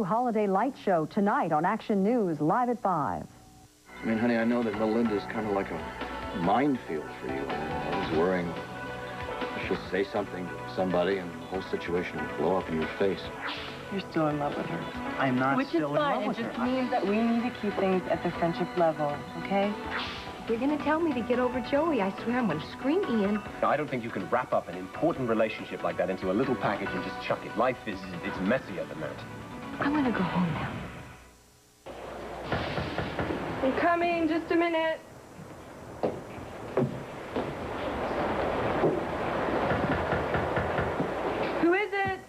holiday light show tonight on Action News, live at 5. I mean, honey, I know that Melinda's kind of like a minefield for you. I'm always worrying she'll say something to somebody and the whole situation will blow up in your face. You're still in love with her. I'm not still in love with her. Which is fine. It just means that we need to keep things at the friendship level, okay? You're going to tell me to get over Joey. I swear I'm going to scream Ian. I don't think you can wrap up an important relationship like that into a little package and just chuck it. Life is messier than that. I'm going to go home now. I'm coming. Just a minute. Who is it?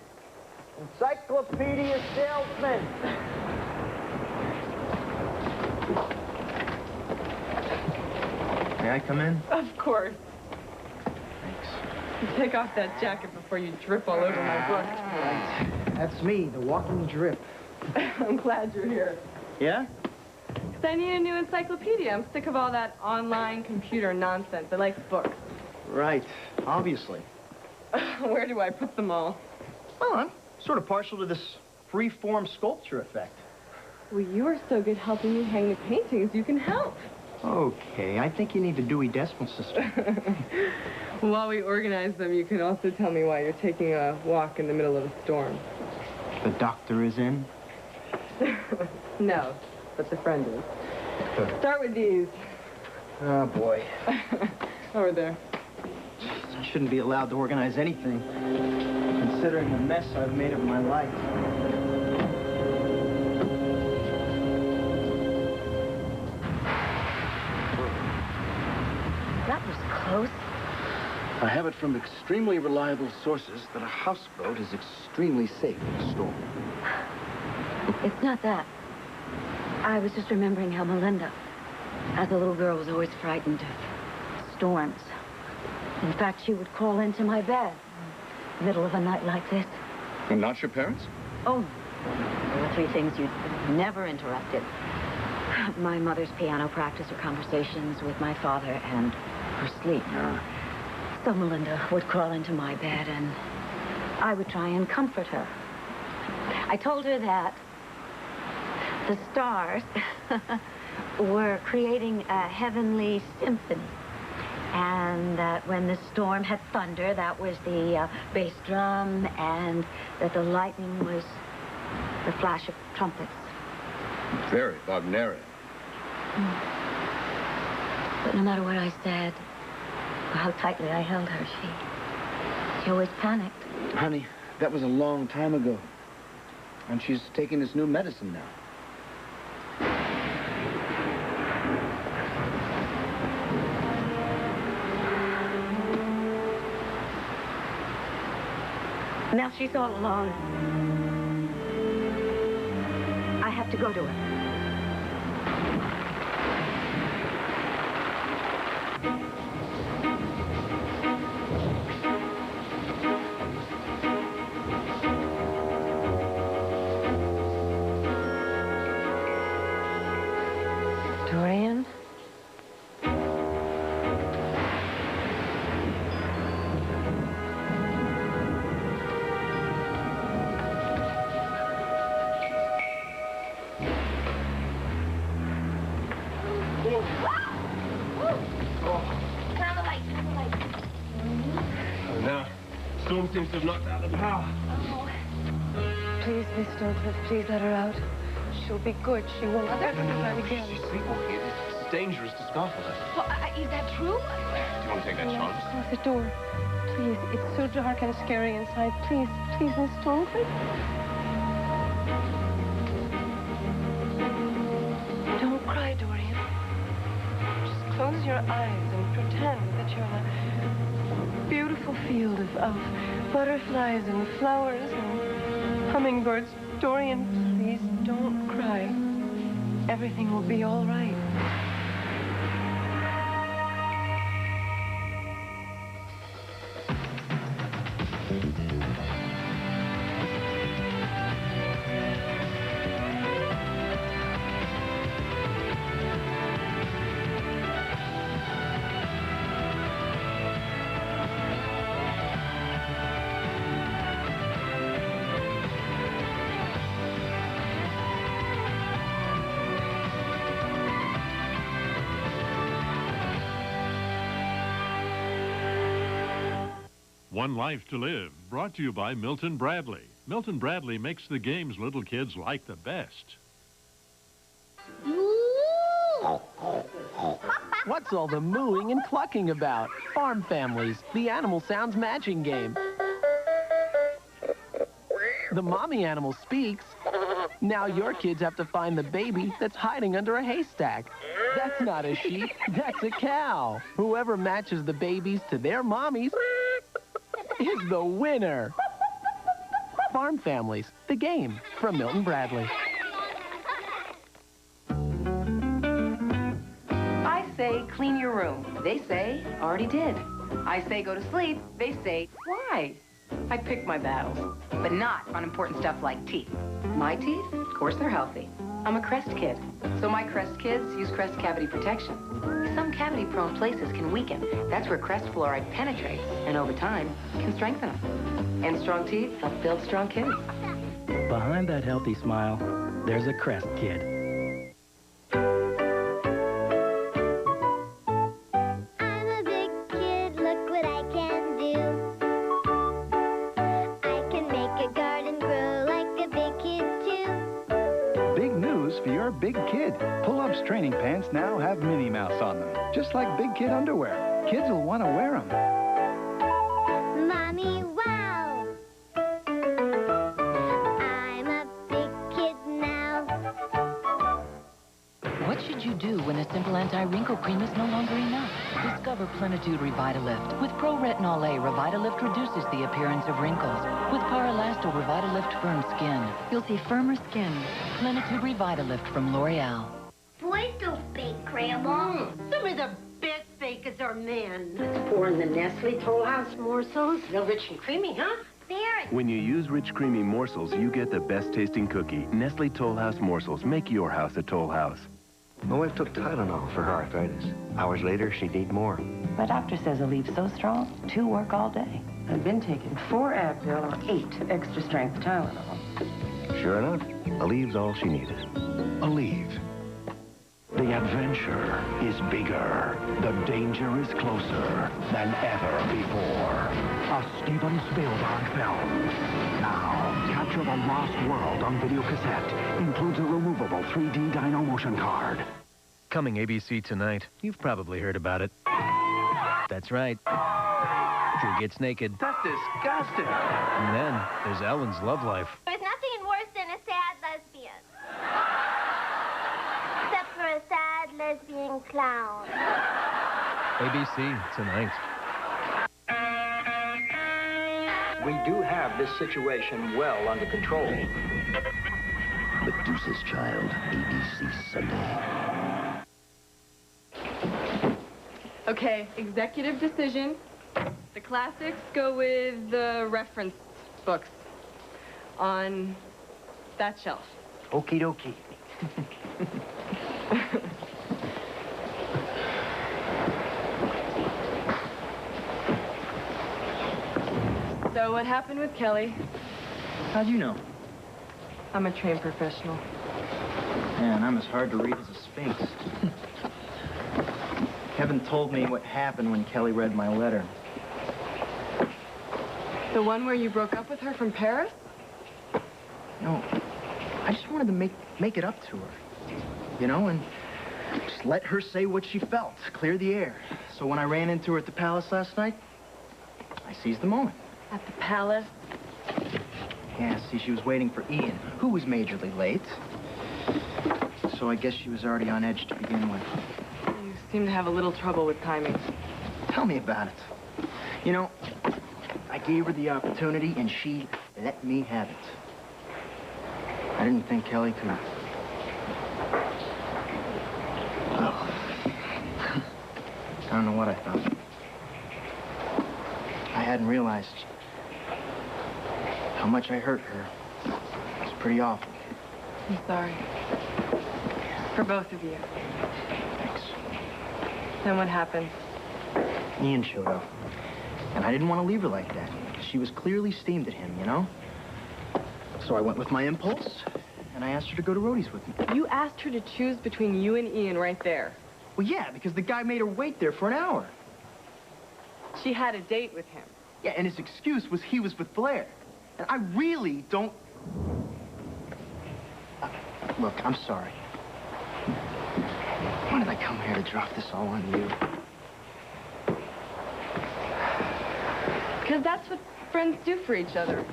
Encyclopedia salesman. May I come in? Of course. Thanks. Take off that jacket before you drip all over my book. Right. That's me, the walking drip. I'm glad you're here. Yeah? Because I need a new encyclopedia. I'm sick of all that online computer nonsense. I like books. Right. Obviously. Where do I put them all? Well, I'm sort of partial to this free-form sculpture effect. Well, you are so good helping me hang the paintings, you can help. Okay, I think you need the Dewey Decimal System. While we organize them, you can also tell me why you're taking a walk in the middle of a storm. The doctor is in? No, but the friend is. Start with these. Oh, boy. Over there. I shouldn't be allowed to organize anything, considering the mess I've made of my life. That was close. I have it from extremely reliable sources that a houseboat is extremely safe in a storm. It's not that. I was just remembering how Melinda, as a little girl, was always frightened of storms. In fact, she would crawl into my bed in the middle of a night like this. And not your parents? Oh, there were 3 things you'd never interrupted. My mother's piano practice, her conversations with my father, and her sleep. So Melinda would crawl into my bed, and I would try and comfort her. I told her that the stars were creating a heavenly symphony, and that when the storm had thunder, that was the bass drum, and that the lightning was the flash of trumpets. Very Wagnerian. But no matter what I said, or how tightly I held her, she always panicked. Honey, that was a long time ago. And she's taking this new medicine now. Now she's all alone. I have to go to her. Dorian? Now, storm seems to have knocked out the power. Please, Miss Oltl, please let her out. She'll be good. She won't ever try again. She's sleepwalking. It's dangerous to startle her. Well, is that true? Do you want to take that chance? Close the door. Please, it's so dark and scary inside. Please, please, Miss Oltl. Don't cry, Dorian. Just close your eyes and pretend that you're in a beautiful field of butterflies and flowers and hummingbirds. Dorian, please don't cry. Everything will be all right. One Life to Live, brought to you by Milton Bradley. Milton Bradley makes the games little kids like the best. What's all the mooing and clucking about? Farm Families, the animal sounds matching game. The mommy animal speaks. Now your kids have to find the baby that's hiding under a haystack. That's not a sheep, that's a cow. Whoever matches the babies to their mommies is the winner. Farm Families, the game from Milton Bradley. I say clean your room. They say already did. I say go to sleep. They say why? I pick my battles, but not on important stuff like teeth. My teeth, of course, they're healthy. I'm a Crest kid, so my Crest kids use Crest cavity protection. Some cavity-prone places can weaken. That's where Crest fluoride penetrates, and over time, can strengthen them. And strong teeth help build strong kids. Behind that healthy smile, there's a Crest kid. I'm a big kid, look what I can do. I can make a garden grow like a big kid too. Big news for your big kid. Pull-Ups training pants now have Minnie Mouse on them, just like big kid underwear. Kids will want to wear them. Mommy, wow! I'm a big kid now. What should you do when a simple anti-wrinkle cream is no longer enough? Discover Plenitude Revitalift. With Pro-Retinol A, Revitalift reduces the appearance of wrinkles. With Paralasto Revitalift Firm Skin, you'll see firmer skin. Plenitude Revitalift from L'Oreal. Boys don't bake, Grandma. Some of the best bakers are men. Let's pour in the Nestle Toll House morsels. They're rich and creamy, huh? Very. When you use rich, creamy morsels, you get the best-tasting cookie. Nestle Toll House morsels. Make your house a Toll House. My wife took Tylenol for her arthritis. Hours later, she'd need more. My doctor says Aleve so strong, 2 work all day. I've been taking 4 Advil and 8 extra-strength Tylenol. Sure enough, Aleve's all she needed. Aleve. The adventure is bigger. The danger is closer than ever before. A Steven Spielberg film. Now, capture the Lost World on video cassette. Includes a removable 3D Dino motion card. Coming ABC tonight. You've probably heard about it. That's right. Drew gets naked. That's disgusting. And then there's Ellen's love life. There's nothing worse than a sad lesbian. Except for a sad lesbian clown. ABC tonight. We do have this situation well under control. Medusa's Child, ABC Sunday. Okay, executive decision. The classics go with the reference books on that shelf. Okie dokie. So what happened with Kelly? How'd you know? I'm a trained professional. Man, I'm as hard to read as a sphinx. Kevin told me what happened when Kelly read my letter. The one where you broke up with her from Paris? No, I just wanted to make it up to her. You know, and just let her say what she felt, clear the air. So when I ran into her at the palace last night, I seized the moment. At the palace? Yeah, see, she was waiting for Ian, who was majorly late. So I guess she was already on edge to begin with. You seem to have a little trouble with timing. Tell me about it. You know, I gave her the opportunity, and she let me have it. I didn't think Kelly could. Oh. I don't know what I thought. I hadn't realized how much I hurt her. It was pretty awful. I'm sorry. For both of you. Thanks. Then what happened? Ian showed up. And I didn't want to leave her like that. She was clearly steamed at him, you know? So I went with my impulse, and I asked her to go to roadies with me. You asked her to choose between you and Ian right there. Well, yeah, because the guy made her wait there for an hour. She had a date with him. Yeah, and his excuse was he was with Blair. And I really don't... Look, I'm sorry. Why did I come here to drop this all on you? Because that's what friends do for each other.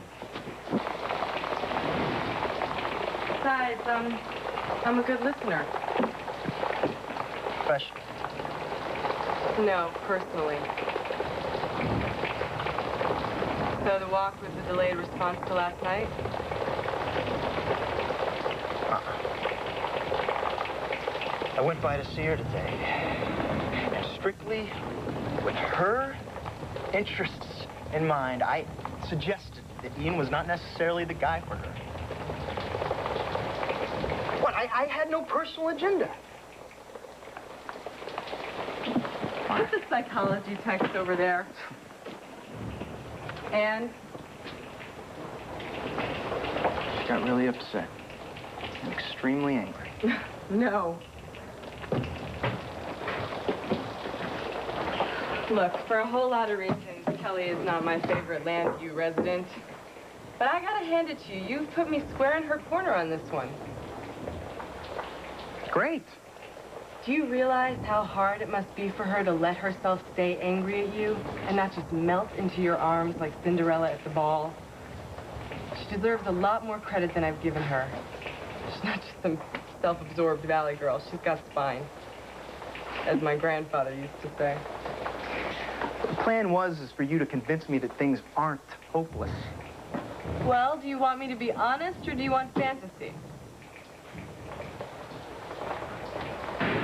Besides, I'm a good listener. Professional. No, personally. So the walk was a delayed response to last night? I went by to see her today. And strictly with her interests in mind, I suggested that Ian was not necessarily the guy for her. What? I had no personal agenda. What's the psychology text over there? And? She got really upset. And extremely angry. No. Look, for a whole lot of reasons, Kelly is not my favorite Landview resident. But I gotta hand it to you. You've put me square in her corner on this one. Great. Do you realize how hard it must be for her to let herself stay angry at you and not just melt into your arms like Cinderella at the ball? She deserves a lot more credit than I've given her. She's not just some self-absorbed valley girl. She's got spine, as my grandfather used to say. The plan is for you to convince me that things aren't hopeless. Well, do you want me to be honest or do you want fantasy?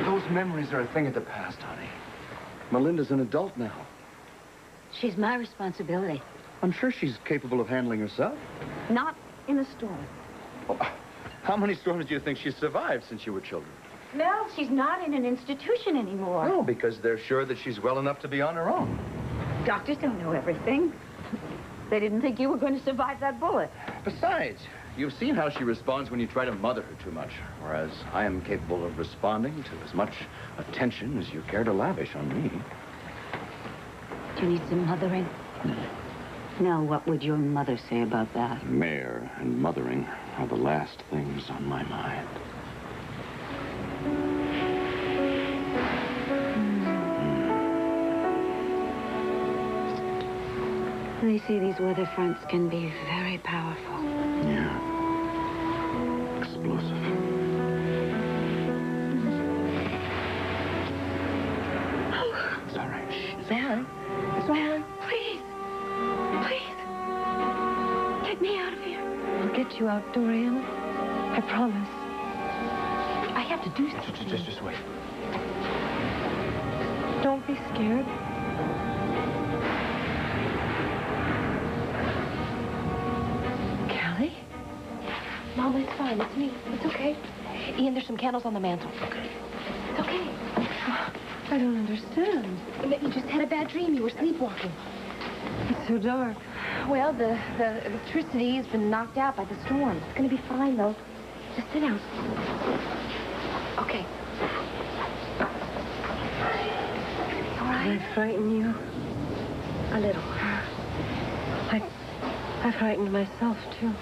Those memories are a thing of the past, honey. Melinda's an adult now. She's my responsibility. I'm sure she's capable of handling herself. Not in a storm. Oh, how many storms do you think she's survived since you were children? Mel, she's not in an institution anymore. No, because they're sure that she's well enough to be on her own. Doctors don't know everything. They didn't think you were going to survive that bullet. Besides, you've seen how she responds when you try to mother her too much, whereas I am capable of responding to as much attention as you care to lavish on me. Do you need some mothering? Now, what would your mother say about that? Mayor and mothering are the last things on my mind. They say these weather fronts can be very powerful. Yeah. Explosive. It's all right. Shh. It's all right. It's all right. Please. Please. Get me out of here. I'll get you out, Dorian. I promise. I have to do something. Just wait. Don't be scared. Callie? Mama, it's fine. It's me. It's okay. Ian, there's some candles on the mantle. Okay. It's okay. I don't understand. You just had a bad dream. You were sleepwalking. It's so dark. Well, the electricity has been knocked out by the storm. It's going to be fine, though. Just sit down. Okay. All right. Did I frighten you? A little. I frightened myself, too.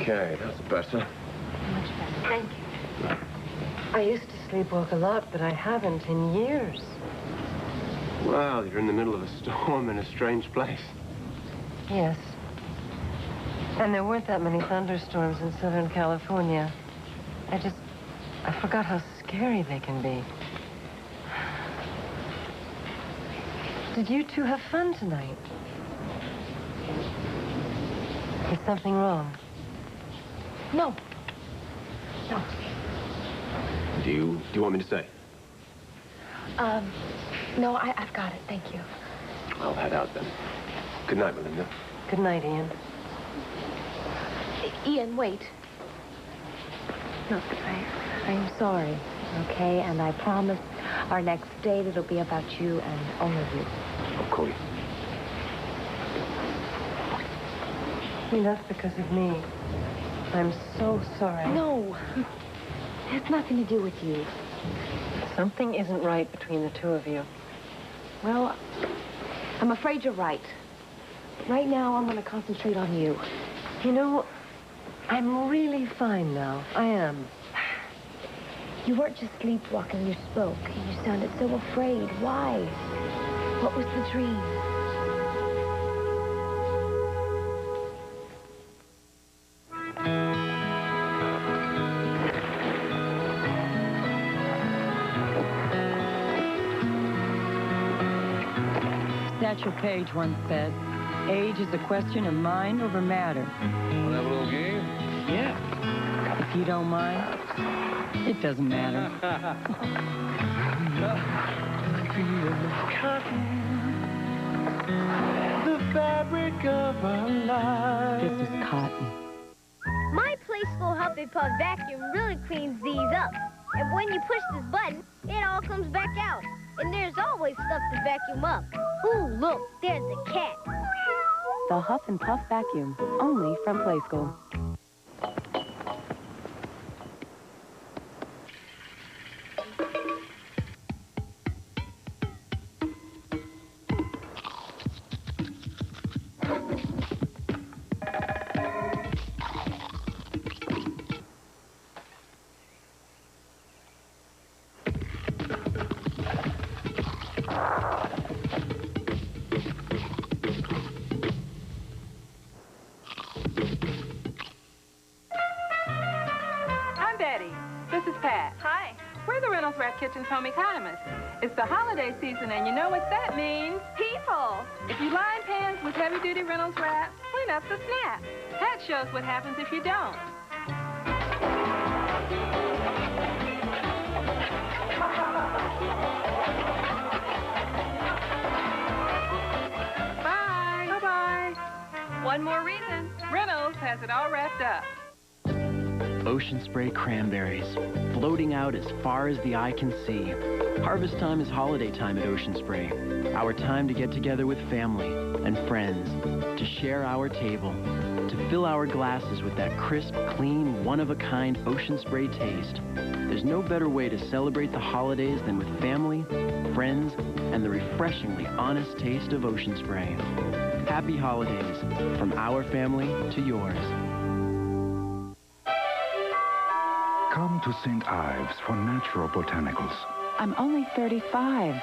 Okay, that's better. Much better. Thank you. I used to sleepwalk a lot, but I haven't in years. Well, you're in the middle of a storm in a strange place. Yes. And there weren't that many thunderstorms in Southern California. I forgot how scary they can be. Did you two have fun tonight? Is something wrong? No. No. Do you want me to stay? No, I've got it. Thank you. I'll head out then. Good night, Melinda. Good night, Ian. Ian, wait. Look, I'm sorry, okay? And I promise our next date it'll be about you and only you. Of course. That's because of me. I'm so sorry. No. It has nothing to do with you. Something isn't right between the two of you. Well, I'm afraid you're right. Right now, I'm going to concentrate on you. You know, I'm really fine now. I am. You weren't just sleepwalking, you spoke. You sounded so afraid. Why? What was the dream? Satchel Paige once said, age is a question of mind over matter. Want to have a little game? Yeah. If you don't mind, it doesn't matter. The fabric of our lives. This is cotton. My Playful Huffy Puff vacuum really cleans these up. And when you push this button, it all comes back out. And there's always stuff to vacuum up. Ooh, look, there's a cat. The Huff and Puff vacuum, only from Play School. Kitchen's home economist. It's the holiday season, and you know what that means? People! If you line pans with heavy-duty Reynolds wrap, clean up the snap. That shows what happens if you don't. Bye! Bye-bye. One more reason. Reynolds has it all wrapped up. Ocean spray cranberries, floating out as far as the eye can see. Harvest time is holiday time at Ocean Spray. Our time to get together with family and friends, to share our table, to fill our glasses with that crisp, clean, one-of-a-kind Ocean Spray taste. There's no better way to celebrate the holidays than with family, friends, and the refreshingly honest taste of Ocean Spray. Happy holidays, from our family to yours. Come to St. Ives for natural botanicals. I'm only 35,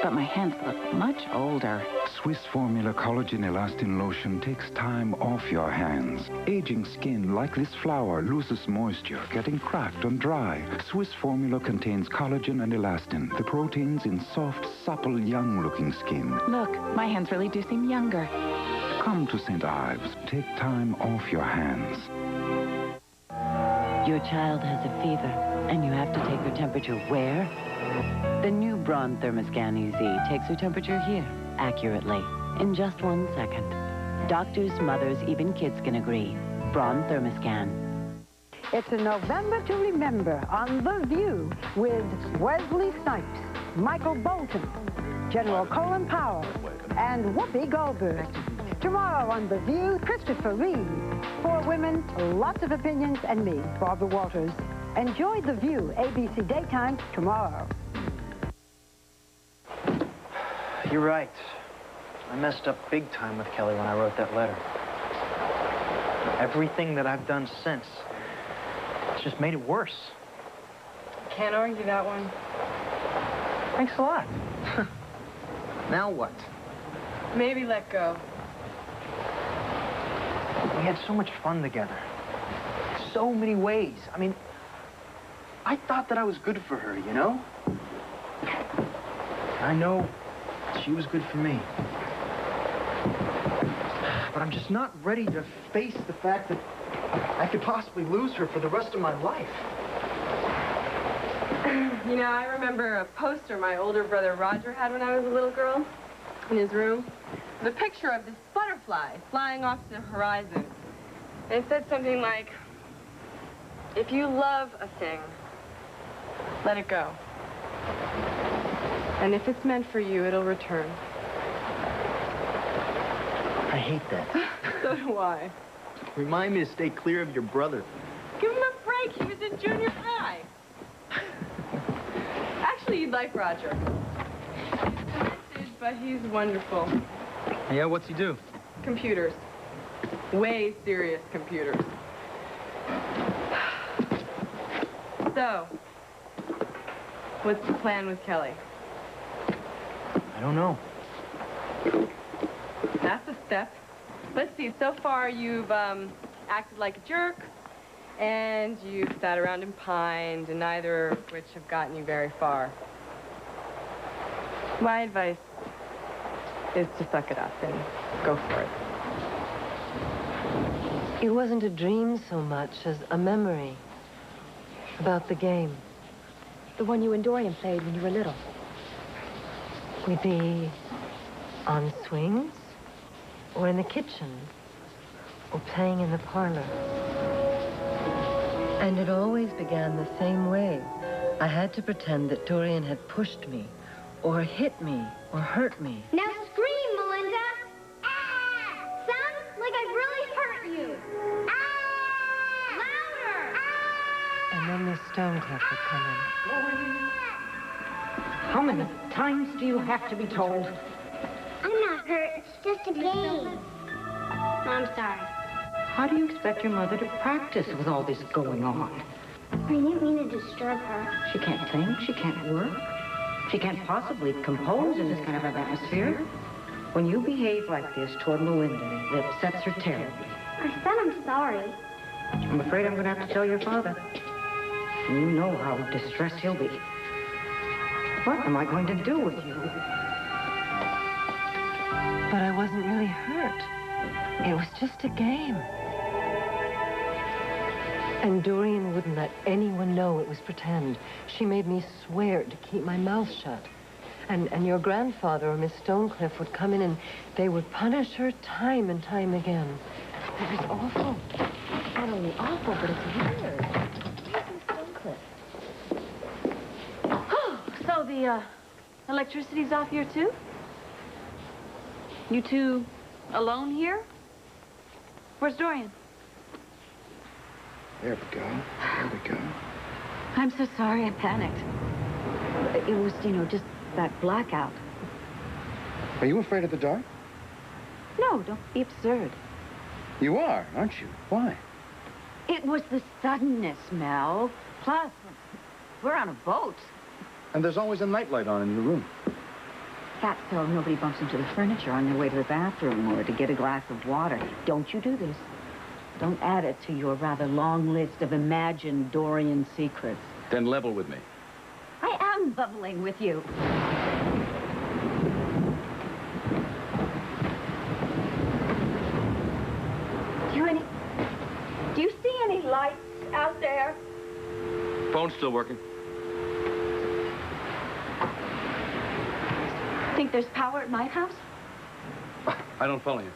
but my hands look much older. Swiss Formula Collagen Elastin Lotion takes time off your hands. Aging skin, like this flower, loses moisture, getting cracked and dry. Swiss Formula contains collagen and elastin, the proteins in soft, supple, young-looking skin. Look, my hands really do seem younger. Come to St. Ives. Take time off your hands. Your child has a fever, and you have to take her temperature where? The new Braun Thermoscan EZ takes her temperature here, accurately, in just 1 second. Doctors, mothers, even kids can agree. Braun Thermoscan. It's a November to remember on The View with Wesley Snipes, Michael Bolton, General Colin Powell, and Whoopi Goldberg. Tomorrow on The View, Christopher Reeve. 4 women, lots of opinions, and me, Barbara Walters. Enjoy The View, ABC Daytime, tomorrow. You're right. I messed up big time with Kelly when I wrote that letter. Everything that I've done since, it's just made it worse. Can't argue that one. Thanks a lot. Now what? Maybe let go. We had so much fun together. So many ways. I mean, I thought that I was good for her, you know? I know she was good for me. But I'm just not ready to face the fact that I could possibly lose her for the rest of my life. You know, I remember a poster my older brother Roger had when I was a little girl in his room. The picture of this butterfly flying off the horizon. And it said something like, if you love a thing, let it go. And if it's meant for you, it'll return. I hate that. So do I. Remind me to stay clear of your brother. Give him a break. He was in junior high. you'd like Roger. But he's wonderful. Yeah, what's he do? Computers. Way serious computers. So, what's the plan with Kelly? I don't know. That's a step. Let's see, so far you've acted like a jerk, and you've sat around and pined, and neither of which have gotten you very far. My advice is to suck it up and go for it. It wasn't a dream so much as a memory about the game. The one you and Dorian played when you were little. We'd be on swings, or in the kitchen, or playing in the parlor. And it always began the same way. I had to pretend that Dorian had pushed me, or hit me, or hurt me. Now scream, Melinda! Ah! Sounds like I really hurt you. Ah! Louder! Ah! And then Miss Stonecliffe would come in. How many times do you have to be told? I'm not hurt. It's just a game. I'm sorry. How do you expect your mother to practice with all this going on? I didn't mean to disturb her. She can't think, she can't work. She can't possibly compose in this kind of an atmosphere. When you behave like this toward Melinda, it upsets her terribly. I said I'm sorry. I'm afraid I'm going to have to tell your father. You know how distressed he'll be. What am I going to do with you? But I wasn't really hurt. It was just a game. And Dorian wouldn't let anyone know it was pretend. She made me swear to keep my mouth shut. And your grandfather or Miss Stonecliffe would come in and they would punish her time and time again. It was awful. Not only awful, but it's weird. Where's Miss Stonecliffe? So the electricity's off here, too? You two alone here? Where's Dorian? There we go. There we go. I'm so sorry I panicked. It was, just that blackout. Are you afraid of the dark? No, don't be absurd. You are, aren't you? Why? It was the suddenness, Mel. Plus, we're on a boat. And there's always a nightlight on in your room. That's so nobody bumps into the furniture on their way to the bathroom or to get a glass of water. Don't you do this. Don't add it to your rather long list of imagined Dorian secrets. Then level with me. I am leveling with you. Do you see any lights out there? Phone's still working. Think there's power at my house? I don't follow you.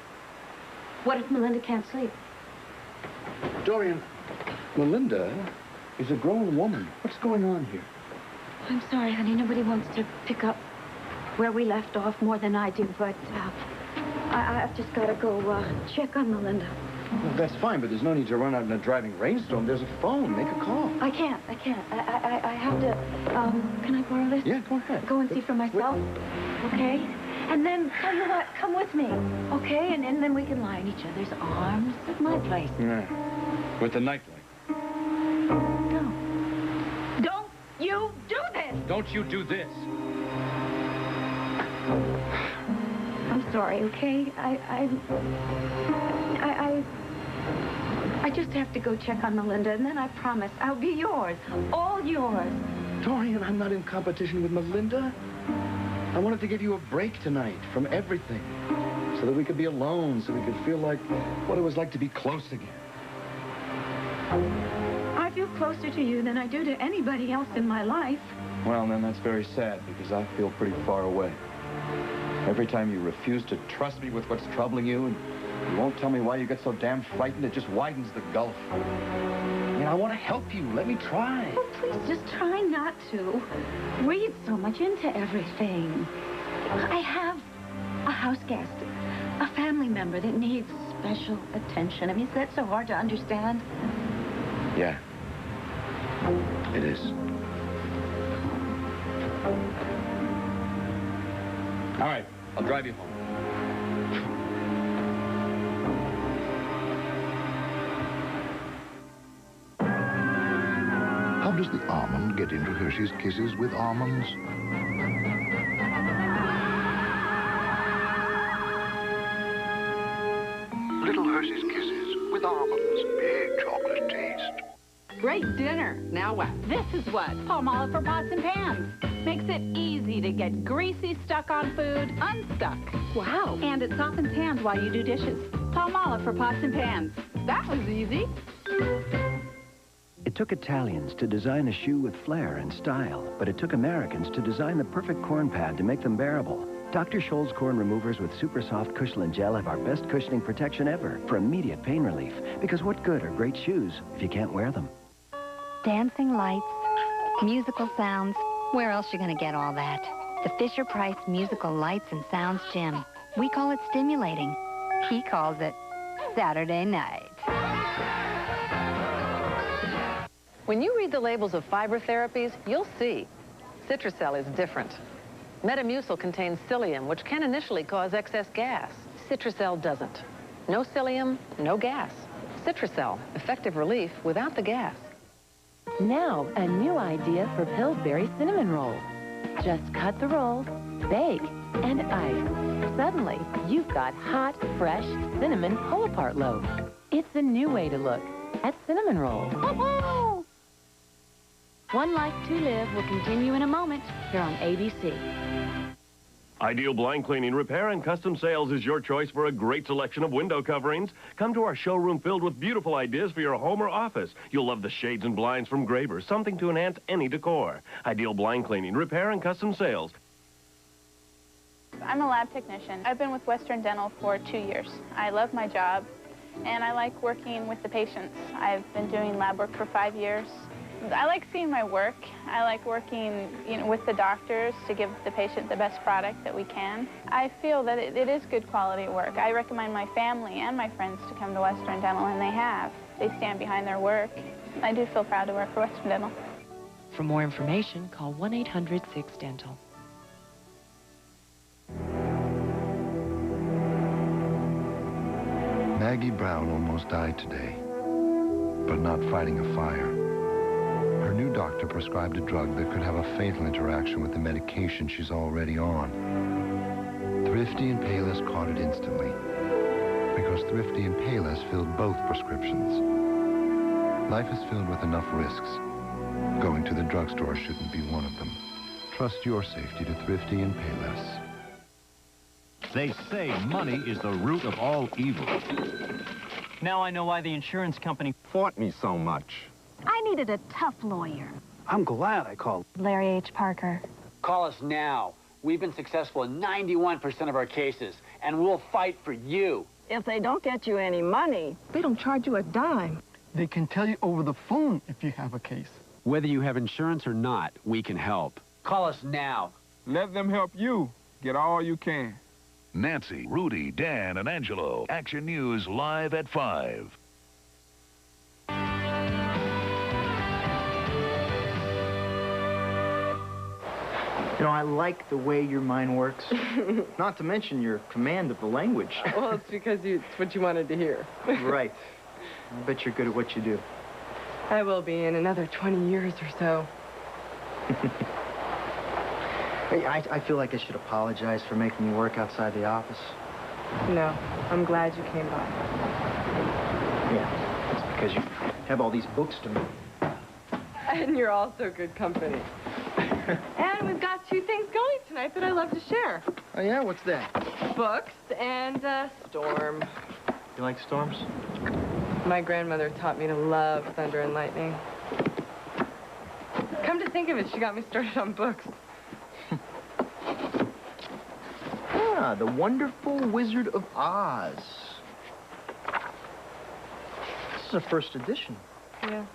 What if Melinda can't sleep? Dorian, Melinda is a grown woman. What's going on here? I'm sorry, honey. Nobody wants to pick up where we left off more than I do, but I've just got to go check on Melinda. Well, that's fine, but there's no need to run out in a driving rainstorm. There's a phone. Make a call. I can't. I have to, can I borrow this? Yeah, go ahead. Go and see for myself, okay? And then, tell you what, come with me, okay? And then we can lie in each other's arms at my place. Yeah. With the nightlight. No. Don't you do this! Don't you do this. I'm sorry, okay? I just have to go check on Melinda, and then I promise I'll be yours. All yours. Dorian, I'm not in competition with Melinda. I wanted to give you a break tonight from everything. So that we could be alone, so we could feel like what it was like to be close again. I feel closer to you than I do to anybody else in my life. Well, then that's very sad, because I feel pretty far away. Every time you refuse to trust me with what's troubling you, and you won't tell me why you get so damn frightened, it just widens the gulf. I mean, I want to help you. Let me try. Oh, please, just try not to. Read so much into everything. I have a house guest, a family member that needs special attention. I mean, is that so hard to understand? Yeah. It is. All right, I'll drive you home. How does the almond get into Hershey's Kisses with almonds? Little Hershey's Kisses with almonds. Big chocolate taste. Great dinner. Now what? This is what Palmolive for pots and pans. Makes it easy to get greasy stuck on food unstuck. Wow. And it softens hands while you do dishes. Palmolive for pots and pans. That was easy. It took Italians to design a shoe with flair and style, but it took Americans to design the perfect corn pad to make them bearable. Dr. Scholl's corn removers with super soft Cushioned gel have our best cushioning protection ever for immediate pain relief. Because what good are great shoes if you can't wear them? Dancing lights, musical sounds. Where else you gonna get all that? The Fisher-Price Musical Lights and Sounds Gym. We call it stimulating. He calls it Saturday night. When you read the labels of fiber therapies, you'll see Citracel is different. Metamucil contains psyllium, which can initially cause excess gas. Citracel doesn't. No psyllium, no gas. Citracel, effective relief without the gas. Now, a new idea for Pillsbury cinnamon rolls. Just cut the rolls, bake, and ice. Suddenly, you've got hot, fresh cinnamon pull-apart loaves. It's a new way to look at cinnamon rolls. One Life to Live will continue in a moment here on ABC. Ideal Blind Cleaning, Repair, and Custom Sales is your choice for a great selection of window coverings. Come to our showroom filled with beautiful ideas for your home or office. You'll love the shades and blinds from Graber, something to enhance any decor. Ideal Blind Cleaning, Repair, and Custom Sales. I'm a lab technician. I've been with Western Dental for 2 years. I love my job, and I like working with the patients. I've been doing lab work for 5 years. I like seeing my work. I like working, with the doctors to give the patient the best product that we can. I feel that it is good quality work. I recommend my family and my friends to come to Western Dental, and they have. They stand behind their work. I do feel proud to work for Western Dental. For more information, call 1-800-6-DENTAL. Maggie Brown almost died today, but not fighting a fire. Her new doctor prescribed a drug that could have a fatal interaction with the medication she's already on. Thrifty and Payless caught it instantly, because Thrifty and Payless filled both prescriptions. Life is filled with enough risks. Going to the drugstore shouldn't be one of them. Trust your safety to Thrifty and Payless. They say money is the root of all evil. Now I know why the insurance company fought me so much. I needed a tough lawyer. I'm glad I called. Larry H. Parker. Call us now. We've been successful in 91% of our cases, and we'll fight for you. If they don't get you any money, They don't charge you a dime. They can tell you over the phone if you have a case. Whether you have insurance or not, we can help. Call us now. Let them help you. Get all you can. Nancy, Rudy, Dan, and Angelo. Action News live at 5. I like the way your mind works. Not to mention your command of the language. Well, it's because it's what you wanted to hear. Right. I bet you're good at what you do. I will be in another 20 years or so. Hey, I feel like I should apologize for making you work outside the office. No, I'm glad you came by. Yeah, it's because you have all these books to read. And you're also good company. And we've got 2 things going tonight that I love to share. Oh, yeah? What's that? Books and storm. You like storms? My grandmother taught me to love thunder and lightning. Come to think of it, she got me started on books. Ah, The Wonderful Wizard of Oz. This is a first edition. Yeah.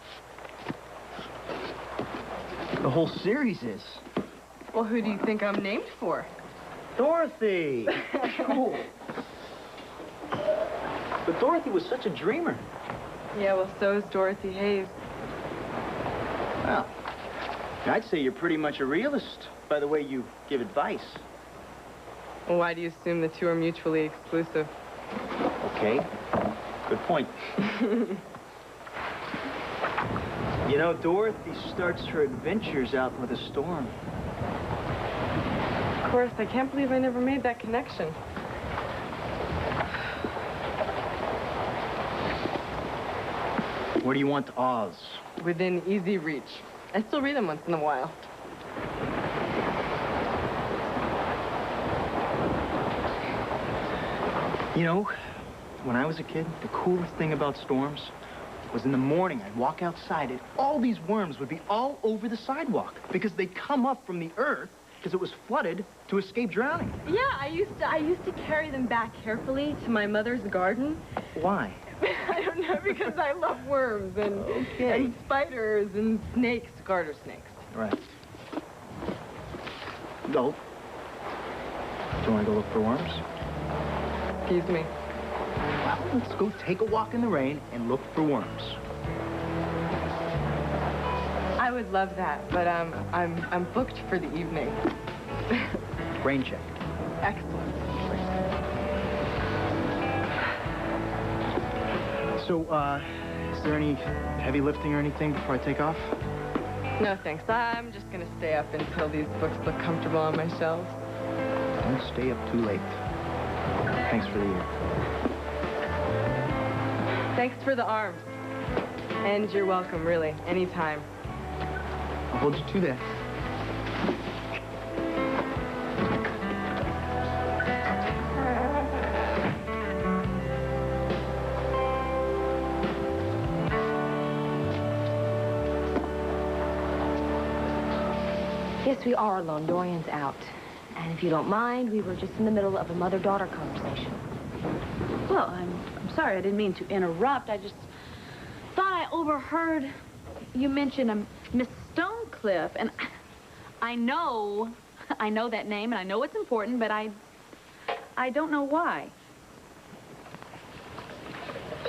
The whole series is. Well, who do you think I'm named for? Dorothy! Cool. But Dorothy was such a dreamer. Yeah, well, so is Dorothy Hayes. Well, I'd say you're pretty much a realist by the way you give advice. Well, why do you assume the two are mutually exclusive? Okay, good point. You know, Dorothy starts her adventures out with a storm. Of course, I can't believe I never made that connection. What do you want to Oz? Within easy reach. I still read them once in a while. You know, when I was a kid, the coolest thing about storms was in the morning, I'd walk outside and all these worms would be all over the sidewalk because they'd come up from the earth because it was flooded to escape drowning. Yeah, I used to carry them back carefully to my mother's garden. Why? I don't know, because I love worms and spiders and snakes, garter snakes. Right. Go. Do you want to go look for worms? Excuse me. Well, let's go take a walk in the rain and look for worms. I would love that, but I'm booked for the evening. Rain check. Excellent. So, is there any heavy lifting or anything before I take off? No, thanks. I'm just gonna stay up until these books look comfortable on my shelves. Don't stay up too late. Thanks for the year. Thanks for the arms. And you're welcome, really, anytime. I'll hold you to that. Yes, we are alone. Dorian's out. And if you don't mind, we were just in the middle of a mother-daughter conversation. Well, I'm sorry. I didn't mean to interrupt. I just thought I overheard you mention a Miss Stonecliffe, and I know that name, and I know it's important, but I don't know why.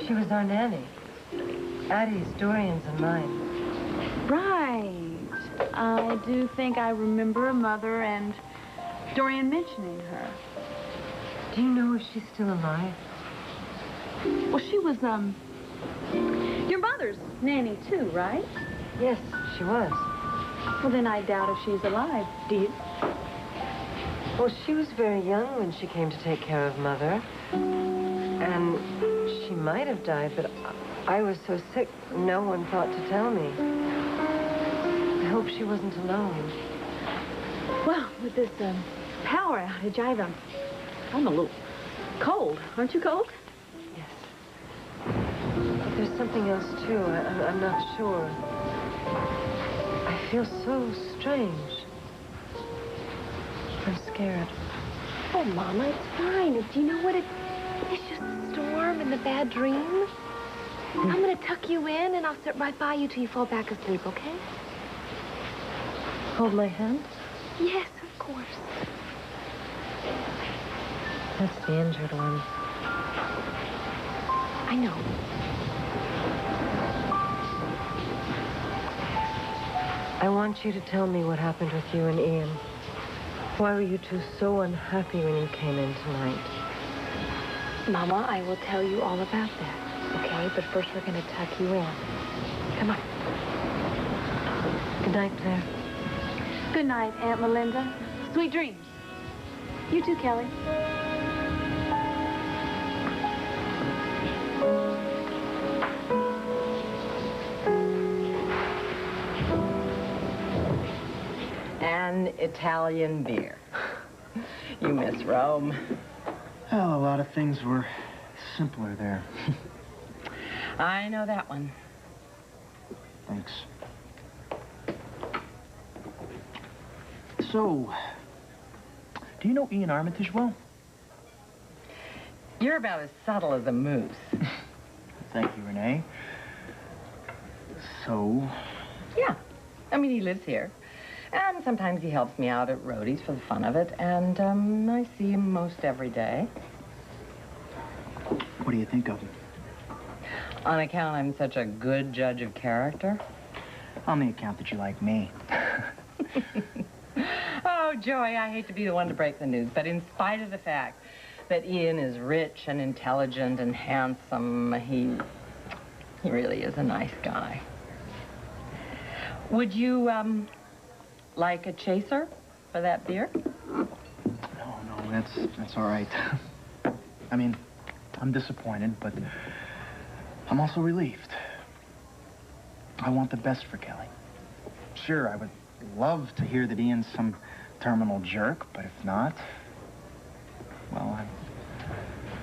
She was our nanny. Addie's, Dorian's, and mine. Right. I do think I remember a mother and Dorian mentioning her. Do you know if she's still alive? Well, she was, your mother's nanny, too, right? Yes, she was. Well, then I doubt if she's alive. Do you? Well, she was very young when she came to take care of Mother. And she might have died, but I was so sick, no one thought to tell me. I hope she wasn't alone. Well, with this, power outage, I'm a little cold. Aren't you cold? Yes. But there's something else, too. I'm not sure. I feel so strange. I'm scared. Oh, Mama, it's fine. Do you know what it's just a storm and the bad dream. I'm gonna tuck you in and I'll sit right by you till you fall back asleep, okay? Hold my hand? Yes, of course. That's the injured one. I know. I want you to tell me what happened with you and Ian. Why were you two so unhappy when you came in tonight? Mama, I will tell you all about that, okay? But first we're gonna tuck you in. Come on. Good night, Claire. Good night, Aunt Melinda. Sweet dreams. You too, Kelly. An Italian beer. You miss Rome. Well, a lot of things were simpler there. I know that one. Thanks. So, do you know Ian Armitage well? You're about as subtle as a moose. Thank you, Renee. So? Yeah. I mean, he lives here. And sometimes he helps me out at roadies for the fun of it. And, I see him most every day. What do you think of him? On account I'm such a good judge of character? On the account that you like me. Oh, Joey, I hate to be the one to break the news, but in spite of the fact that Ian is rich and intelligent and handsome, he really is a nice guy. Would you, like a chaser for that beer? No, that's all right. I mean, I'm disappointed, but I'm also relieved. I want the best for Kelly. Sure, I would love to hear that Ian's some terminal jerk, but if not, well,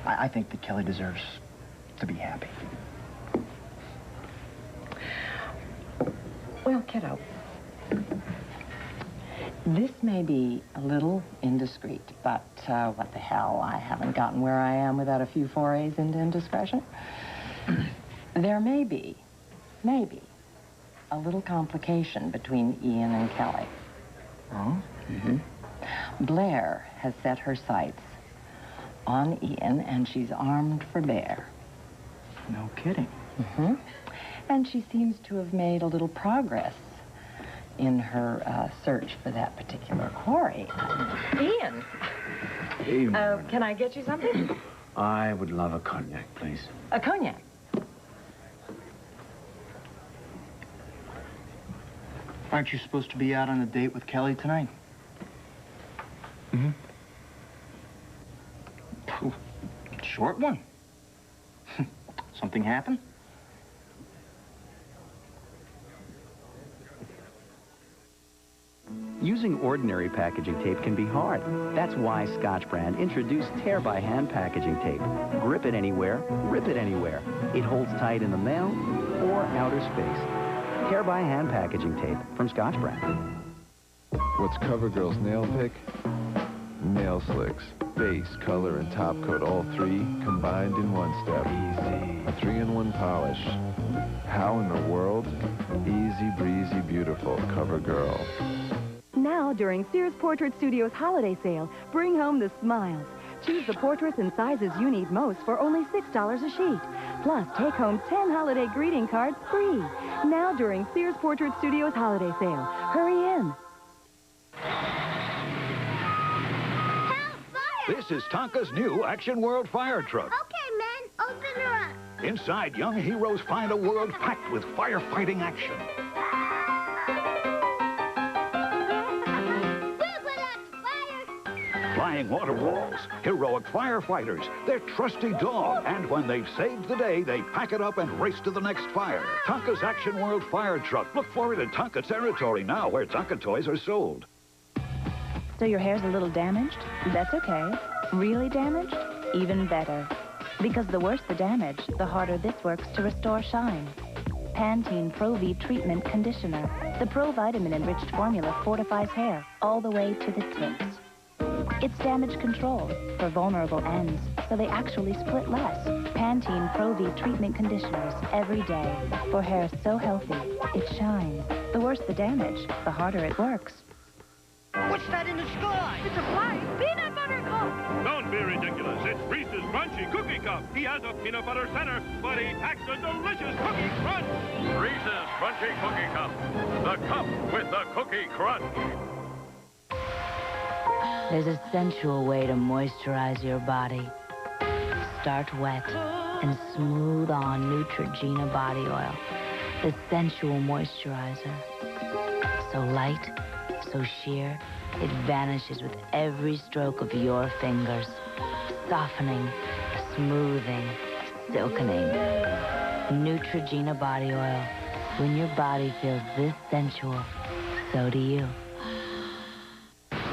I think that Kelly deserves to be happy. Well, kiddo, this may be a little indiscreet, but what the hell, I haven't gotten where I am without a few forays into indiscretion. There may be, maybe, a little complication between Ian and Kelly. Oh? Mm-hmm. Blair has set her sights on Ian, and she's armed for bear. No kidding. Mm-hmm. And she seems to have made a little progress in her search for that particular quarry. Ian! Evening. Can I get you something? I would love a cognac, please. A cognac? Aren't you supposed to be out on a date with Kelly tonight? Mm-hmm. Short one. Something happened? Using ordinary packaging tape can be hard. That's why Scotch Brand introduced Tear by Hand packaging tape. Grip it anywhere, rip it anywhere. It holds tight in the mail or outer space. Tear by Hand packaging tape from Scotch Brand. What's CoverGirl's nail pick? Nail slicks. Base, color, and top coat, all three combined in one step. Easy. A 3-in-1 polish. How in the world? Easy breezy beautiful CoverGirl. Now, during Sears Portrait Studios holiday sale, bring home the smiles. Choose the portraits and sizes you need most for only $6 a sheet. Plus, take home 10 holiday greeting cards free. Now, during Sears Portrait Studios holiday sale. Hurry in. This is Tonka's new Action World fire truck. Okay, men, open her up. Inside, young heroes find a world packed with firefighting action. Flying water walls, heroic firefighters, their trusty dog, and when they've saved the day, they pack it up and race to the next fire. Tonka's Action World fire truck. Look for it in Tonka territory now, where Tonka toys are sold. So your hair's a little damaged? That's okay. Really damaged? Even better. Because the worse the damage, the harder this works to restore shine. Pantene Pro V Treatment Conditioner. The Pro Vitamin-enriched formula fortifies hair all the way to the tips. It's damage control for vulnerable ends, so they actually split less. Pantene Pro V Treatment Conditioners every day for hair so healthy, it shines. The worse the damage, the harder it works. What's that in the sky? It's a flying peanut butter cup. Don't be ridiculous. It's Reese's Crunchy Cookie Cup. He has a peanut butter center, but he packs a delicious cookie crunch. Reese's Crunchy Cookie Cup. The cup with the cookie crunch. There's a sensual way to moisturize your body. Start wet and smooth on Neutrogena body oil. The sensual moisturizer. So light, so sheer, it vanishes with every stroke of your fingers. Softening, smoothing, silkening. Neutrogena body oil. When your body feels this sensual, so do you.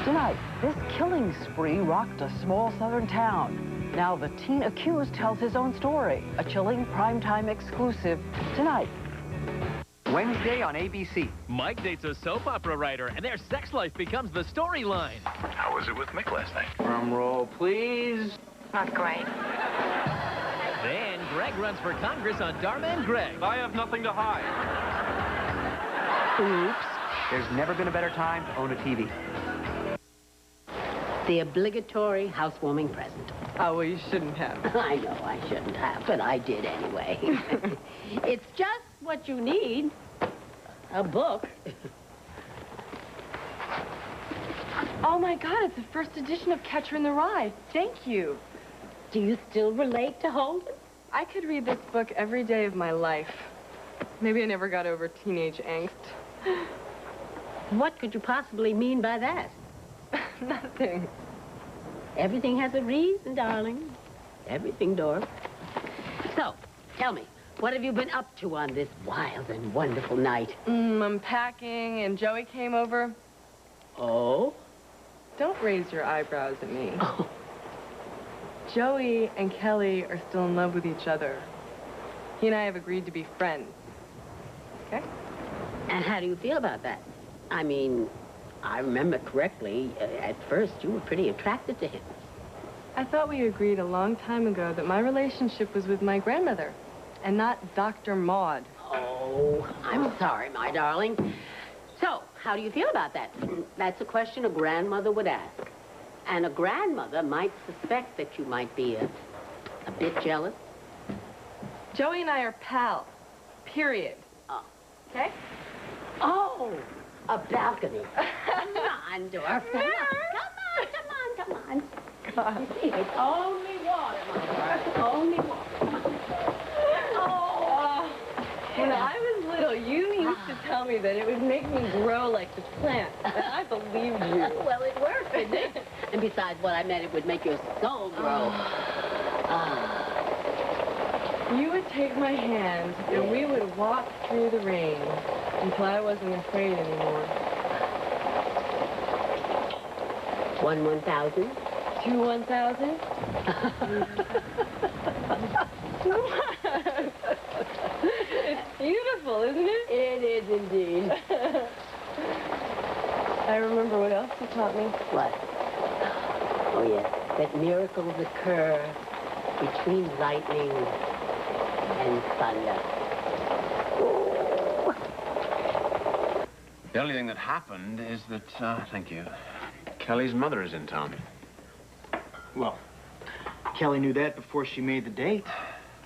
Tonight, this killing spree rocked a small southern town. Now the teen accused tells his own story. A chilling primetime exclusive tonight. Wednesday on ABC. Mike dates a soap opera writer, and their sex life becomes the storyline. How was it with Mick last night? Drum roll, please. Not great. Then Greg runs for Congress on Dharma and Greg. I have nothing to hide. Oops. There's never been a better time to own a TV. The obligatory housewarming present. Oh, well, you shouldn't have. I know I shouldn't have, but I did anyway. It's just what you need. A book? Oh, my God, it's the first edition of Catcher in the Rye. Thank you. Do you still relate to Holden? I could read this book every day of my life. Maybe I never got over teenage angst. What could you possibly mean by that? Nothing. Everything has a reason, darling. Everything, Dora. So, tell me, what have you been up to on this wild and wonderful night? I'm packing, and Joey came over. Oh? Don't raise your eyebrows at me. Oh. Joey and Kelly are still in love with each other. He and I have agreed to be friends. Okay? And how do you feel about that? I mean, I remember correctly, at first you were pretty attracted to him. I thought we agreed a long time ago that my relationship was with my grandmother, and not Dr. Maud. Oh, I'm sorry, my darling. So, how do you feel about that? That's a question a grandmother would ask. And a grandmother might suspect that you might be a bit jealous. Joey and I are pals. Period. Oh. Okay? Oh, a balcony. Come on, Dora. Come on. God. You see, it's only water, my darling. Only water. Oh. When I was little, you used to tell me that it would make me grow like the plant. And I believed you. Well, it worked, didn't it? And besides, what I meant, it would make your soul grow. You would take my hand, and we would walk through the rain until I wasn't afraid anymore. 1,000? 1,000? It's beautiful, isn't it? It is indeed. I remember what else you taught me. What? Oh, yes. That miracles occur between lightning and thunder. The only thing that happened is that, thank you, Kelly's mother is in town. Well, Kelly knew that before she made the date.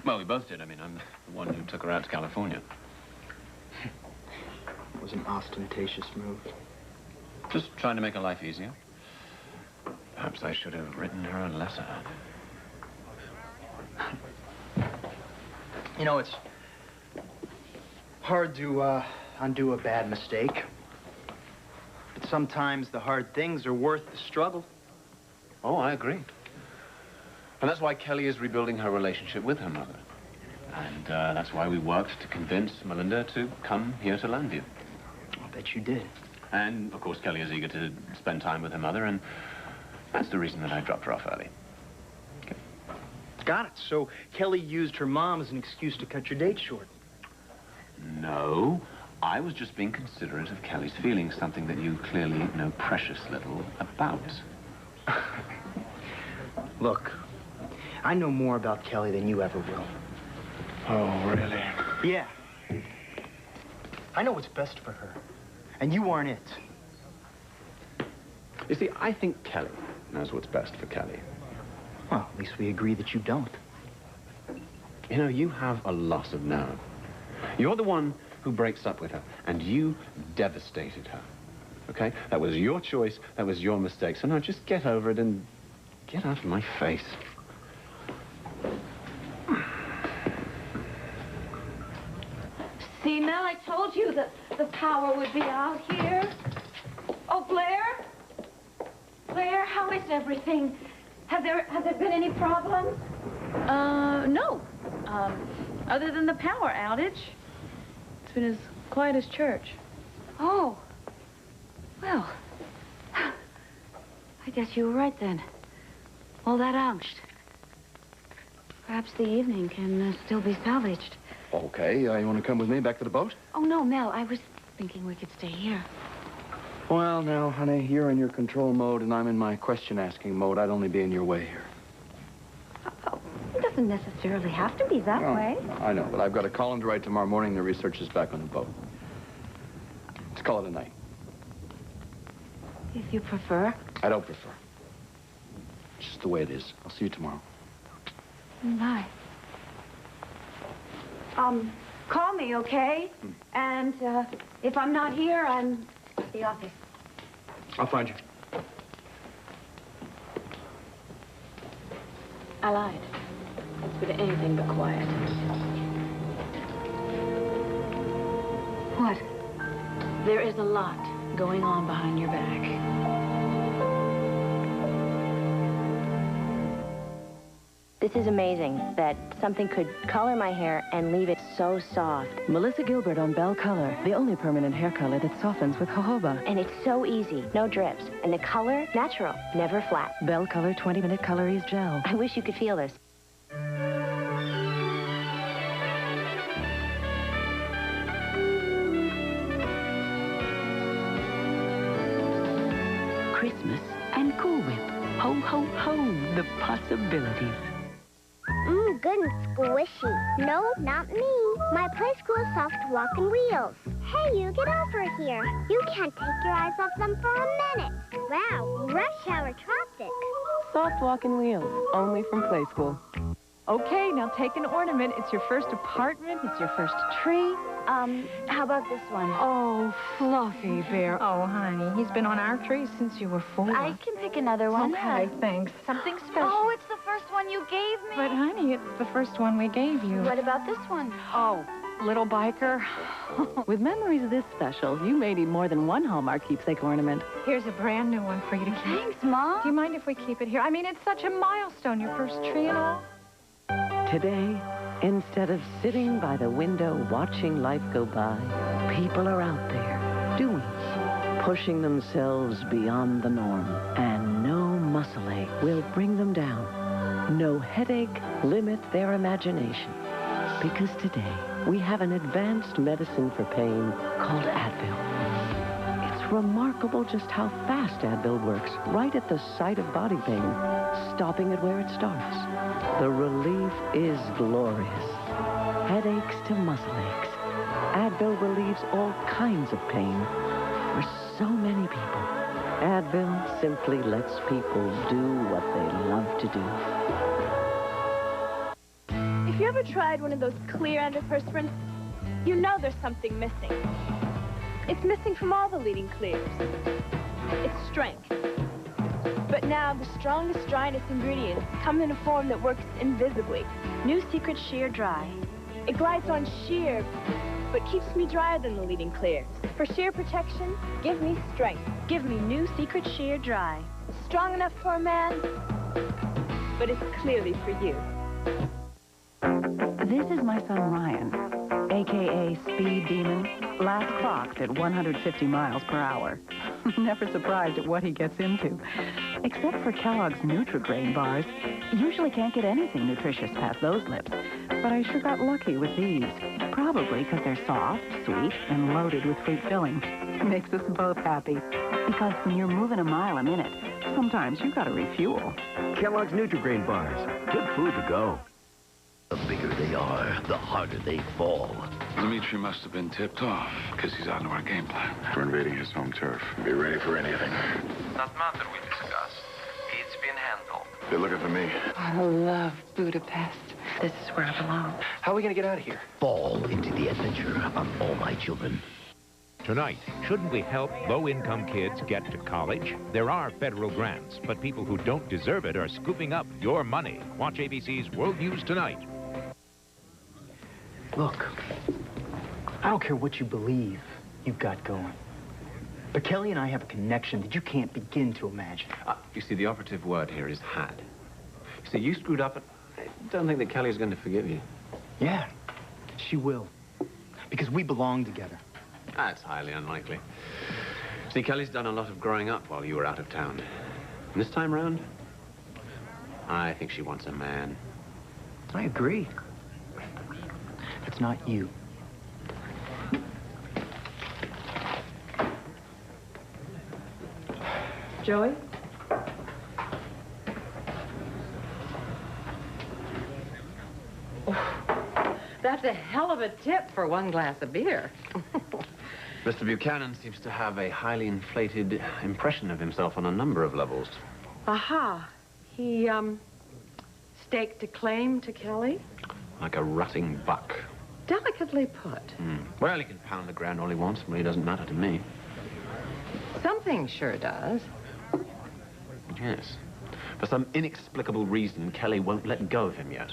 Well, we both did. I mean, I'm the one who took her out to California. It was an ostentatious move. Just trying to make her life easier. Perhaps I should have written her a letter. You know, it's hard to undo a bad mistake. But sometimes the hard things are worth the struggle. Oh, I agree. And that's why Kelly is rebuilding her relationship with her mother. And that's why we worked to convince Melinda to come here to Landview. I'll bet you did. And, of course, Kelly is eager to spend time with her mother, and that's the reason that I dropped her off early. Okay. Got it. So Kelly used her mom as an excuse to cut your date short. No. I was just being considerate of Kelly's feelings, something that you clearly know precious little about. Look, I know more about Kelly than you ever will. Oh, really? Yeah. I know what's best for her, and you aren't it. You see, I think Kelly knows what's best for Kelly. Well, at least we agree that you don't. You know, you have a loss of nerve. You're the one who breaks up with her, and you devastated her. Okay? That was your choice. That was your mistake. So now just get over it and get out of my face. See, Mel, I told you that the power would be out here. Oh, Blair? Blair, how is everything? Have there been any problems? No. Other than the power outage. It's been as quiet as church. Oh. Well, I guess you were right then. All that angst. Perhaps the evening can still be salvaged. Okay, you want to come with me back to the boat? Oh, no, Mel, I was thinking we could stay here. Well, now, honey, you're in your control mode and I'm in my question-asking mode. I'd only be in your way here. Oh, it doesn't necessarily have to be that way. I know, but I've got a column to write tomorrow morning. The research is back on the boat. Let's call it a night. If you prefer. I don't prefer. It's just the way it is. I'll see you tomorrow. Bye. Call me, okay? And if I'm not here, I'm at the office. I'll find you. I lied. It's been anything but quiet. What? There is a lot going on behind your back. This is amazing that something could color my hair and leave it so soft. Melissa Gilbert on Bell Color, the only permanent hair color that softens with jojoba. And it's so easy, no drips. And the color, natural, never flat. Bell Color 20-minute Color Ease Gel. I wish you could feel this. Christmas and Cool Whip. Ho, ho, ho, the possibilities. Good and squishy. No, not me. My play school is soft walking wheels. Hey, you get over here. You can't take your eyes off them for a minute. Wow, rush hour traffic. Soft walking wheels, only from Play School. Okay, now take an ornament. It's your first apartment. It's your first tree. How about this one? Oh, Fluffy Bear. Oh, honey, he's been on our tree since you were 4. I can pick another one. Okay, thanks. Something special. Oh, it's the first one you gave me. But, honey, it's the first one we gave you. What about this one? Oh, little biker. With memories this special, you may need more than one Hallmark keepsake ornament. Here's a brand new one for you to keep. Thanks, Mom. Do you mind if we keep it here? I mean, it's such a milestone, your first tree and all. Today, instead of sitting by the window watching life go by, people are out there doing, pushing themselves beyond the norm. And no muscle ache will bring them down. No headache limit their imagination. Because today, we have an advanced medicine for pain called Advil. It's remarkable just how fast Advil works, right at the site of body pain, stopping it where it starts. The relief is glorious. Headaches to muscle aches. Advil relieves all kinds of pain for so many people. Advil simply lets people do what they love to do. If you ever tried one of those clear antiperspirants, you know there's something missing. It's missing from all the leading clears. It's strength. But now the strongest dryness ingredients come in a form that works invisibly. New Secret Sheer Dry. It glides on sheer, but keeps me drier than the leading clears. For sheer protection, give me strength. Give me New Secret Sheer Dry. Strong enough for a man, but it's clearly for you. This is my son, Ryan, a.k.a. Speed Demon, last clocked at 150 miles per hour. Never surprised at what he gets into. Except for Kellogg's Nutri-Grain bars, usually can't get anything nutritious past those lips. But I sure got lucky with these. Probably because they're soft, sweet, and loaded with fruit filling. Makes us both happy. Because when you're moving a mile a minute, sometimes you gotta refuel. Kellogg's Nutri-Grain bars. Good food to go. The bigger they are, the harder they fall. Dimitri must have been tipped off, because he's out of our game plan. We're invading his home turf. Be ready for anything. That matter we discussed, it's been handled. They're looking for me. I love Budapest. This is where I belong. How are we gonna get out of here? Fall into the adventure of All My Children. Tonight, shouldn't we help low-income kids get to college? There are federal grants, but people who don't deserve it are scooping up your money. Watch ABC's World News Tonight. Look, I don't care what you believe you've got going. But Kelly and I have a connection that you can't begin to imagine. You see, the operative word here is had. You see, you screwed up, and I don't think that Kelly's going to forgive you. Yeah, she will. Because we belong together. That's highly unlikely. See, Kelly's done a lot of growing up while you were out of town. And this time round, I think she wants a man. I agree. It's not you. Joey? That's a hell of a tip for one glass of beer. Mr. Buchanan seems to have a highly inflated impression of himself on a number of levels. Aha. He, staked a claim to Kelly? Like a rutting buck. Delicately put. Well, he can pound the ground all he wants. It really doesn't matter to me. Something sure does. Yes. For some inexplicable reason, Kelly won't let go of him yet.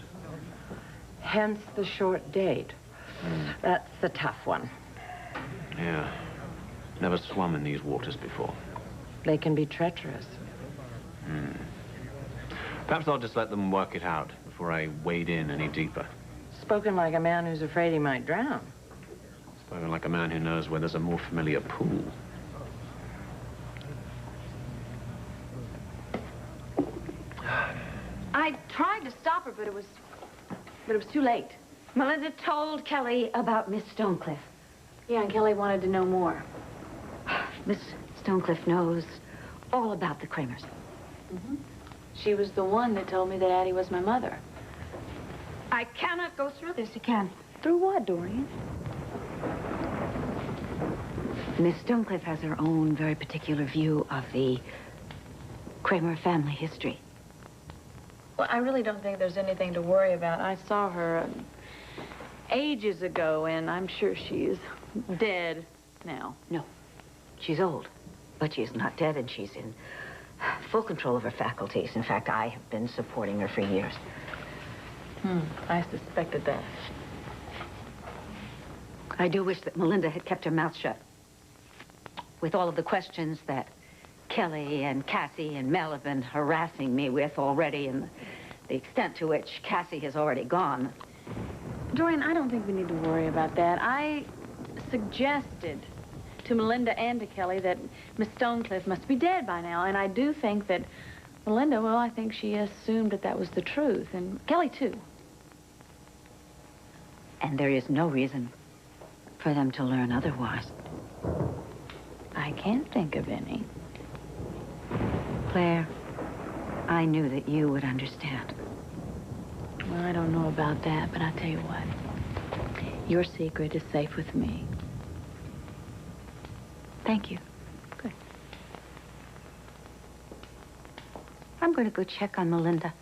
Hence the short date. That's the tough one. Yeah. Never swum in these waters before. They can be treacherous. Perhaps I'll just let them work it out before I wade in any deeper. Spoken like a man who's afraid he might drown. Spoken like a man who knows where there's a more familiar pool. I tried to stop her, but it was too late. Melinda told Kelly about Miss Stonecliffe. Yeah, and Kelly wanted to know more. Miss Stonecliffe knows all about the Kramers. She was the one that told me that Addie was my mother. I cannot go through this again. Through what, Dorian? Miss Stonecliffe has her own very particular view of the Kramer family history. Well, I really don't think there's anything to worry about. I saw her ages ago, and I'm sure she's dead now. No, she's old, but she's not dead, and she's in full control of her faculties. In fact, I have been supporting her for years. I suspected that. I do wish that Melinda had kept her mouth shut. With all of the questions that Kelly and Cassie and Mel have been harassing me with already, and the extent to which Cassie has already gone. Dorian, I don't think we need to worry about that. I suggested to Melinda and to Kelly that Miss Stonecliffe must be dead by now, and I do think that Melinda, well, I think she assumed that that was the truth, and Kelly, too. And there is no reason for them to learn otherwise. I can't think of any. Claire, I knew that you would understand. Well, I don't know about that, but I'll tell you what. Your secret is safe with me. Thank you. Good. I'm going to go check on Melinda.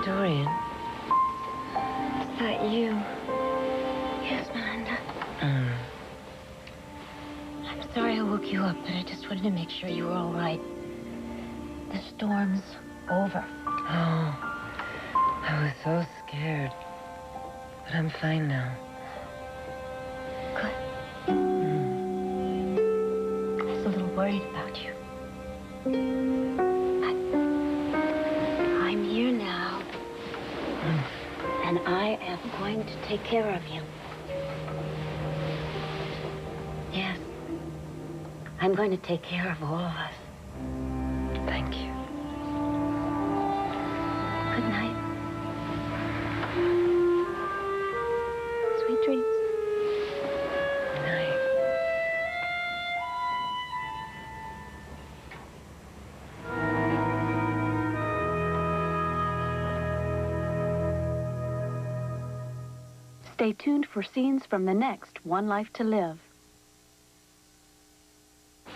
Dorian. Is that you? Yes, Melinda. I'm sorry I woke you up, but I just wanted to make sure you were all right. The storm's over. Oh, I was so scared. But I'm fine now. Good. I was a little worried about you. I'm here now. And I am going to take care of you. Yes. I'm going to take care of all of us. Thank you. Good night. Sweet dreams. Good night. Stay tuned for scenes from the next One Life to Live.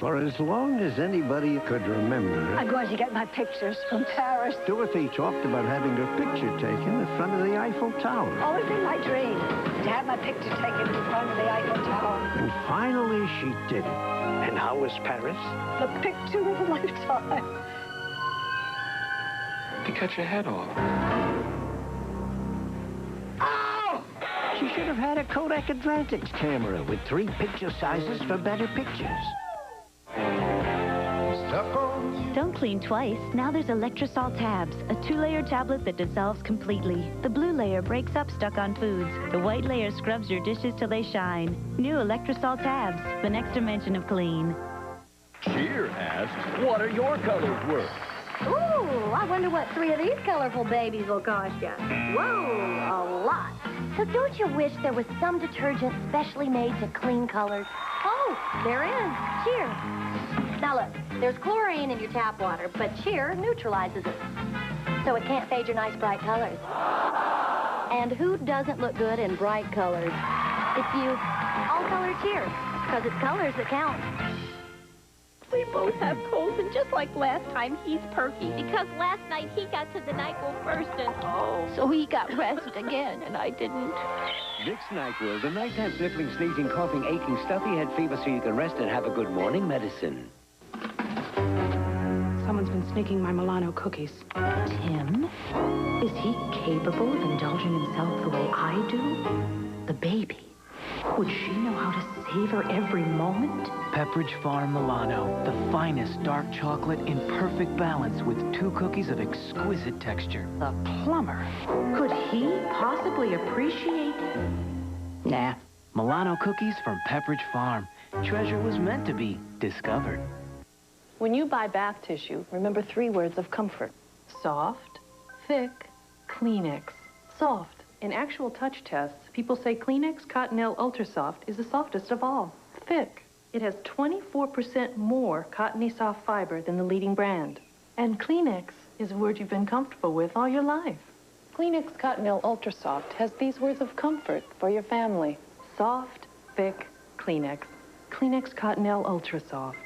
For as long as anybody could remember, I'm going to get my pictures from Paris. Dorothy talked about having her picture taken in front of the Eiffel Tower. Always been my dream to have my picture taken in front of the Eiffel Tower. And finally, she did it. And how was Paris? The picture of a lifetime. To cut your head off. Oh! She should have had a Kodak Advantage camera with 3 picture sizes for better pictures. Don't clean twice. Now there's Electrosol tabs, a 2-layer tablet that dissolves completely. The blue layer breaks up stuck-on foods. The white layer scrubs your dishes till they shine. New Electrosol tabs, the next dimension of clean. Cheer asks, what are your colors worth? Ooh, I wonder what 3 of these colorful babies will cost you. Whoa, a lot. So don't you wish there was some detergent specially made to clean colors? Oh, there is. Cheer. Now look, there's chlorine in your tap water, but Cheer neutralizes it. So it can't fade your nice bright colors. And who doesn't look good in bright colors? It's you. All color Cheer, because it's colors that count. We both have colds, and just like last time, he's perky. Because last night he got to the NyQuil first, and so he got rest again, and I didn't. Vicks NyQuil, the nighttime sniffling, sneezing, coughing, aching, stuffy head fever so you can rest and have a good morning medicine. Someone's been sneaking my Milano cookies. Tim? Is he capable of indulging himself the way I do? The baby. Would she know how to savor every moment? Pepperidge Farm Milano, the finest dark chocolate in perfect balance with 2 cookies of exquisite texture. The plumber. Could he possibly appreciate? Nah. Milano cookies from Pepperidge Farm. Treasure was meant to be discovered. When you buy bath tissue, remember 3 words of comfort. Soft, thick, Kleenex. Soft. In actual touch tests, people say Kleenex Cottonelle Ultra Soft is the softest of all. Thick. It has 24% more cottony soft fiber than the leading brand. And Kleenex is a word you've been comfortable with all your life. Kleenex Cottonelle Ultra Soft has these words of comfort for your family. Soft, thick, Kleenex. Kleenex Cottonelle Ultra Soft.